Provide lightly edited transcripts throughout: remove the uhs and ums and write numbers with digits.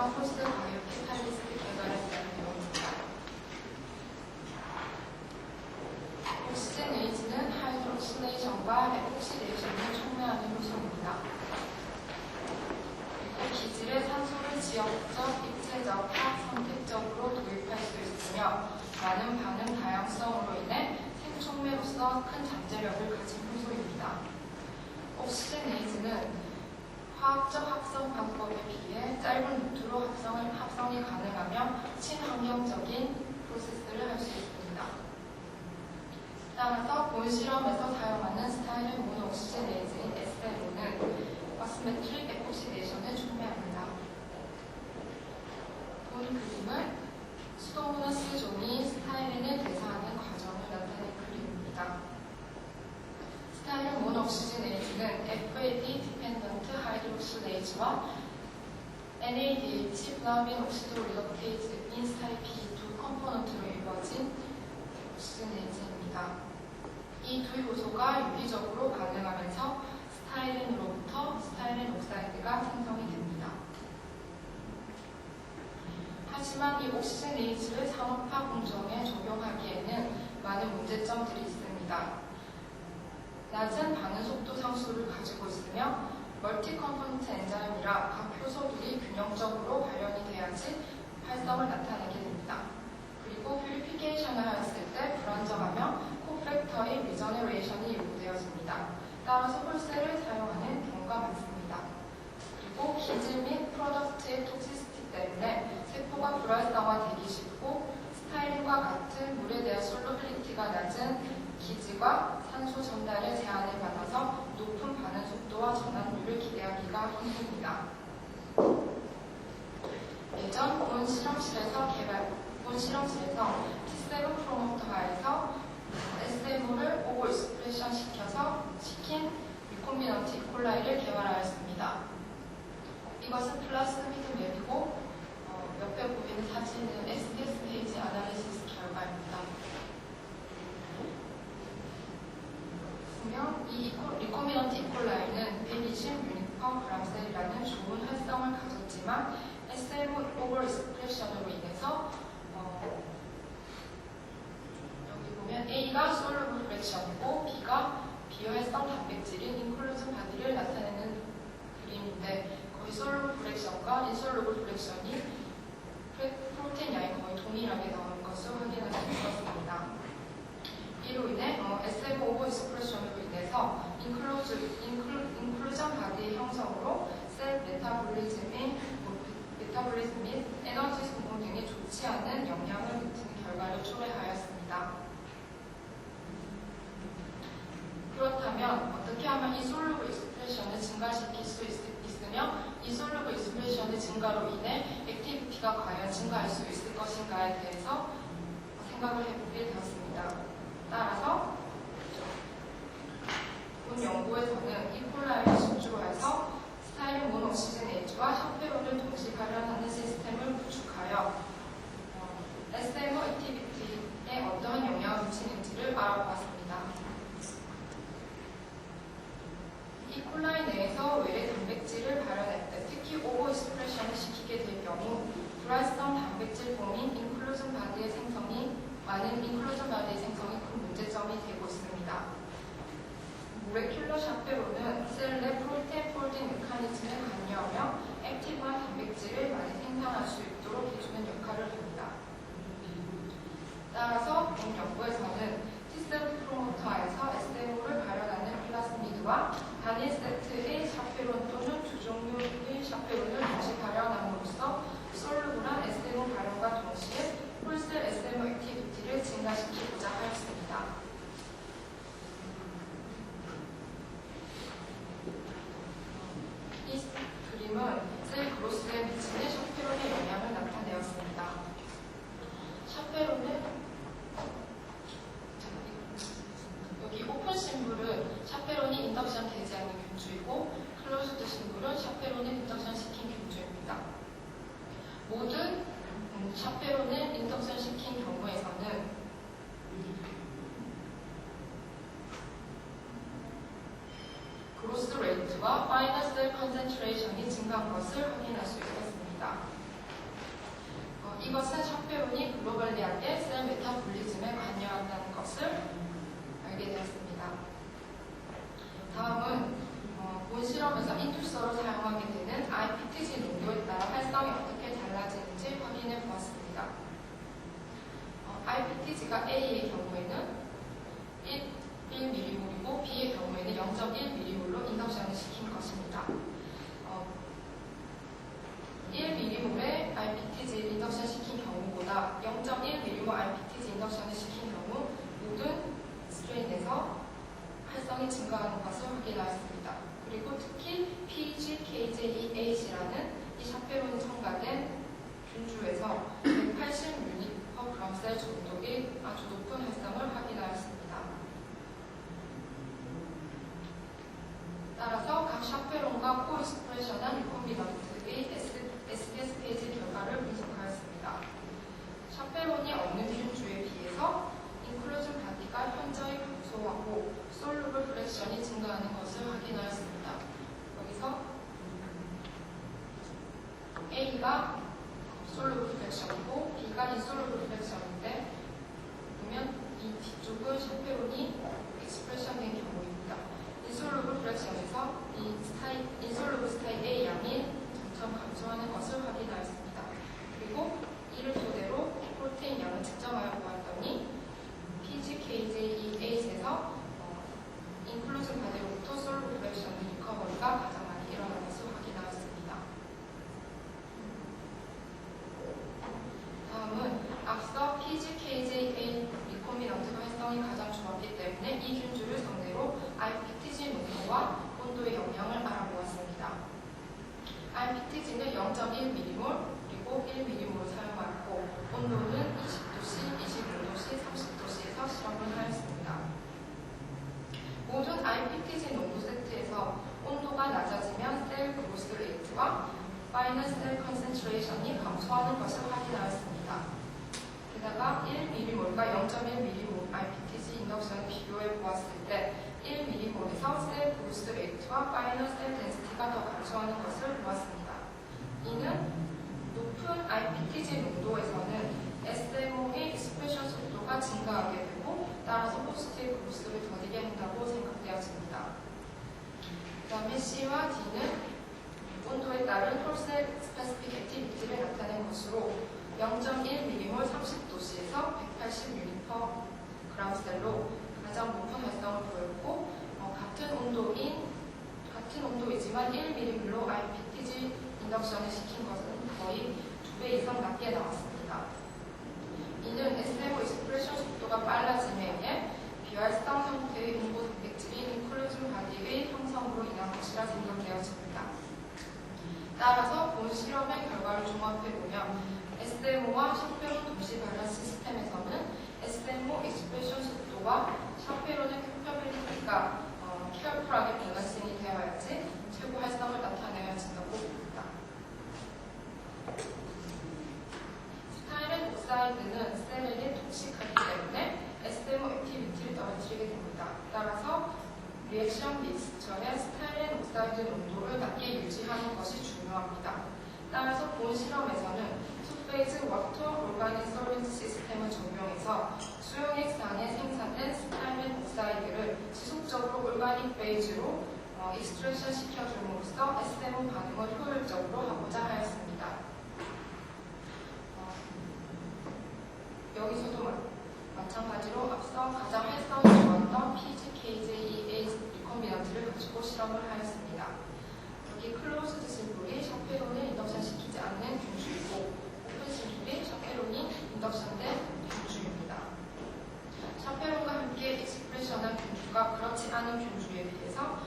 내에서 홀스 바이오 캐탈리스트 개발에 대한 내용입니다. 옥시젠 에이즈는 하이드록시네이션과 에폭시네이션을 촉매하는 효소입니다. 그리고 기질의 산소를 지역적, 입체적, 선택적으로 도입할 수 있으며 많은 반응 다양성으로 인해 생촉매로서 큰 잠재력을 가진 효소입니다. 옥시젠 에이즈는 화학적 합성 방법에 비해 짧은 루트로 합성이 가능하며 친환경적인 프로세스를 할 수 있습니다. 따라서 본 실험에서 사용하는 스타일은 모노옥시젠 에이즈인 SMO는 어스메트릭 에폭시데이션을 촉매합니다. 본 그림은 수도모너스 종이 스타일린을 대사하는 과정을 나타낸 그림입니다. 스타일린 모노옥시젠 에이즈는 FAD 디펜던트 하이드록실레이즈와 NADH 플라빈 옥시도 리덕테이즈 인스타일 B 두 컴포넌트로 이루어진 옥시젠 에이즈입니다. 이 두 요소가 유기적으로 반응하면서 스타일린으로부터 스타일린 옥사이드가 생성이 됩니다. 하지만 이 옥시젠 에이즈를 산업화 공정에 적용하기에는 많은 문제점들이 있습니다. 낮은 반응 속도 상수를 가지고 있으며 멀티 컴포넌트 엔자임이라 각 효소들이 균형적으로 발현이 돼야지 활성을 나타내게 됩니다. 그리고 퓨리피케이션을 하였을 때 불안정하며 코팩터의 리저너레이션이 요구되어집니다. 따라서 홀셀을 사용하는 경우가 많습니다. 그리고 기질 및 프로덕트의 톡시시티 때문에 세포가 불활성화되기 쉽고 스타일린과 같은 물에 대한 솔로빌리티가 낮은 기지가 산소 전달의 제한을 받아서 높은 반응 속도와 전환율을 기대하기가 힘듭니다. 예전 본 실험실에서 T7 프로모터하에서 SMO를 오버 익스프레션 시킨 리콤비넌트 이콜라이를 개발하였습니다. 이것은 플라스미드 맵이고 옆에 보이는 사진은 SDS 페이지 아날리시스 결과입니다. 보면 이 리코미넌트 이콜라이는 120 유니퍼 그램셀이라는 좋은 활성을 가졌지만 SMO 오버 익스프레션으로 인해서 여기 보면 A가 솔루블 프랙션이고 B가 비활성 단백질인 인클루전 바디를 나타내는 그림인데 거의 솔루블 프랙션과 인솔루블 프랙션이 프로테인 양이 거의 동일하게 나오는 것을 확인할 수 있었습니다. 이로 인해 SM 오버 익스프레션으로 인해서 인클루전 바디의 형성으로 셀 메타볼리즘 및 에너지 소모 등이 좋지 않은 영향을 미치는 결과를 초래하였습니다. 그렇다면 어떻게 하면 인솔루블 익스프레션을 증가시킬 수 있으며 인솔루블 익스프레션의 증가로 인해 액티비티가 과연 증가할 수 있을 것인가에 대해서 생각을 해보게 되었습니다. 따라서 본 연구에서는 이콜라이를 수주로 해서 스타일린 모노옥시젠 에이즈와 샤페론을 동시 발현하는 시스템을 구축하여 SMO 액티비티에 어떠한 영향을 미치는지를 알아보았습니다. 이콜라이 내에서 외래 단백질을 발현할 때 특히 오버 익스프레션을 시키게 될 경우 불활성 단백질 봉인 인클루전 바디의 생성이 큰 문제점이 되고 있습니다. 모레큘러 샤페론은 셀 내 프로테인 폴딩 메커니즘에 관여하며 액티브한 단백질을 많이 생산할 수 있도록 해주는 역할을 합니다. 따라서 본 연구에서는 T7 프로모터에서 SMO를 발현하는 플라스미드와 단일 세트의 샤페론 또는 두 종류의 샤페론을 동시 발현함으로써 솔루블한 SMO 발현과 동시에 홀셀 SMO 액티비티를 증가시키고자 하였습니다. 이 그림은 셀 그로스에 미치는 샤페론의 영향을 나타내었습니다. 샤페론은 여기 오픈 심볼은 샤페론이 인덕션 되지 않는 균주이고 클로즈드 심볼은 샤페론을 인덕션 시킨 균주입니다. 모든 샤페론을 인덕션 시킨 경우에서는 그로스 레이트와 파이널 셀 컨센트레이션이 증가한 것을 확인할 수 있었습니다. 이것은 샤페론이 글로벌리하게 셀 메타볼리즘에 관여한다는 것을 알게 되었습니다. 다음은 본 실험에서 인듀서로 사용하게 되는 IPTG 농도에 따라 활성이 어떻게 달라지는지 확인해 보았습니다. IPTG가 A의 경우에는 1mm이고 B의 경우에는 0.1mm로 인덕션을 시킨 것입니다. 1mm의 IPTG 인덕션 시킨 경우보다 0.1mm IPTG 인덕션을 시킨 경우 모든 스트레인에서 활성이 증가하는 것을 확인하였습니다. 그리고 특히 PGKJE8이라는 이 샤페론이 첨가된 균주에서 180mg/셀 정도의 아주 높은 활성을 확인하였습니다. 따라서 각 샤페론과 코익스프레션한 리콤비넌트의 SDS 페이지 결과를 분석하였습니다. 샤페론이 없는 균주에 비해서 인클루전 바디가 현저히 감소하고 솔루블 프랙션이 증가하는 것을 확인하였습니다. 여기서 A가 솔루블 프랙션이고 B가 인솔루블 프랙션인데 보면 이 뒤쪽은 샤페론이 익스프레션 된 경우입니다. 인솔루블 프랙션에서 이 인솔루블 스타일 A 양이 점점 감소하는 것을 확인하였습니다. 그리고 이를 토대로 프로테인 양을 측정하여 보았더니 PGKJE8에서 인클루전 바디로부터 솔루블 프랙션 리커버리가 가장 많이 일어나는 것을 확인하였습니다. 다음은 앞서 PGKJ8 리코미넌트 활성이 가장 좋았기 때문에 이 균주를 상대로 IPTG 농도와 온도의 영향을 알아보았습니다. IPTG는 0.1mm몰 그리고 1mm몰 사용하였고 온도는 20도씨, 25도씨, 30도씨에서 실험을 하였습니다. 모든 IPTG 농도 세트에서 온도가 낮아지면 셀 그로스 레이트와 파이널 셀 컨센트레이션이 감소하는 것을 확인하였습니다. 게다가 1mm몰과 0.1mm몰 IPTG 인덕션을 비교해 보았을 때 1mm몰에서 셀 그로스 레이트와 파이널 셀 덴시티가 더 감소하는 것을 보았습니다. 이는 높은 IPTG 농도에서는 SMO의 익스프레션 속도가 증가하게 되고 따라서 포스트의 그로스를 더디게 한다고 생각되어집니다. 그 다음에 C와 D는 온도에 따른 홀셀 스페시픽 액티비티를 나타낸 것으로 0.1mm몰 30도씨에서 180mg/셀로 가장 높은 활성을 보였고 같은 온도이지만 1mm로 IPTG 인덕션을 시킨 것은 거의 2배 이상 낮게 나왔습니다. 이는 SMO 익스프레션 속도가 빨라짐에 의해 비활성 형태의 인고 단백질인 인클루전 바디의 형성으로 인한 것이라 생각되어집니다. 따라서 본 실험의 결과를 종합해보면 SMO와 샤페론 동시 발현 시스템에서는 SMO 익스프레션 속도와 샤페론의 큐퍼빌리티가 케어풀하게 밸런싱이 되어야지 최고 활성을 나타내야 진다고 봅니다. 스타일렌 옥사이드는 셀에 톡식하기 때문에 SMO 액티비티를 떨어뜨리게 됩니다. 따라서 리액션 믹스처의 스타일렌 옥사이드 농도를 낮게 유지하는 것이 중요합니다. 따라서 본 실험에서는 투페이즈 워터 올가닉 솔루트 시스템을 적용해서 수용액상에 생산된 스타일렌 옥사이드를 지속적으로 올가닉 페이지로 익스트랙션 시켜줌으로써 SMO 반응을 효율적으로 하고자 하였습니다. 여기서도 마찬가지로 앞서 가장 활성이 좋았던 PGKJE8 리콤비넌트를 가지고 실험을 하였습니다. 여기 클로즈드 심플이 샤페론을 인덕션 시키지 않는 균주이고 오픈 심플이 샤페론이 인덕션된 균주입니다. 샤페론과 함께 익스프레션한 균주가 그렇지 않은 균주에 비해서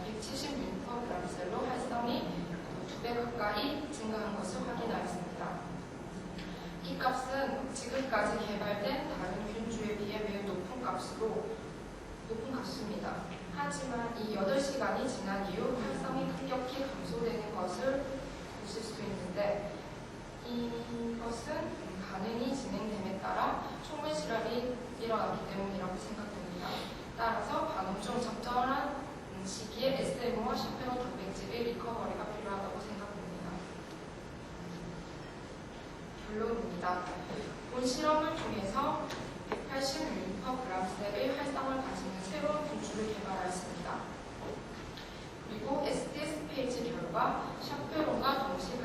170mg/셀로 활성이 2배 가까이 증가한 것을 확인하였습니다. 이 값은 지금까지 개발된 다른 균주에 비해 매우 높은 값입니다. 하지만 이 8시간이 지난 이후 활성이 급격히 감소되는 것을 보실 수 있는데 이것은 반응이 진행됨에 따라 촉매 실험이 일어나기 때문이라고 생각됩니다. 따라서 반응 중 적절한 시기에 SMO와 샤페론 단백질의 리커버리가 필요하다고 생각됩니다. 결론입니다. 실험을 통해서 186%의 활성을 가지는 새로운 분출을 개발하였습니다. 그리고 SDS 페이지 결과 샤페론과 동시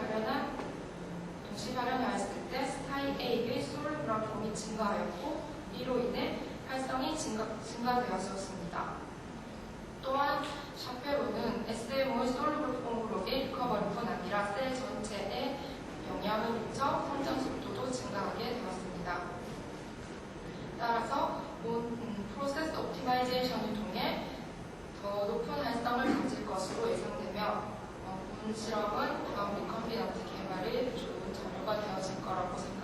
발현하였을 때 스타일 A의 솔루브라폼이 증가하였고 이로 인해 활성이 증가되었습니다. 또한 샤페론은 SMO의 솔루브라폼으로의 리커버리뿐 아니라 셀 전체에 영향을 미쳐 성장 속도도 증가하게 되었습니다. 따라서 프로세스 옵티마이제이션을 통해 더 높은 활성을 가질 것으로 예상되며 본 실험은 다음 리컴비넌트 개발에 좋은 자료가 되어질 거라고 생각합니다.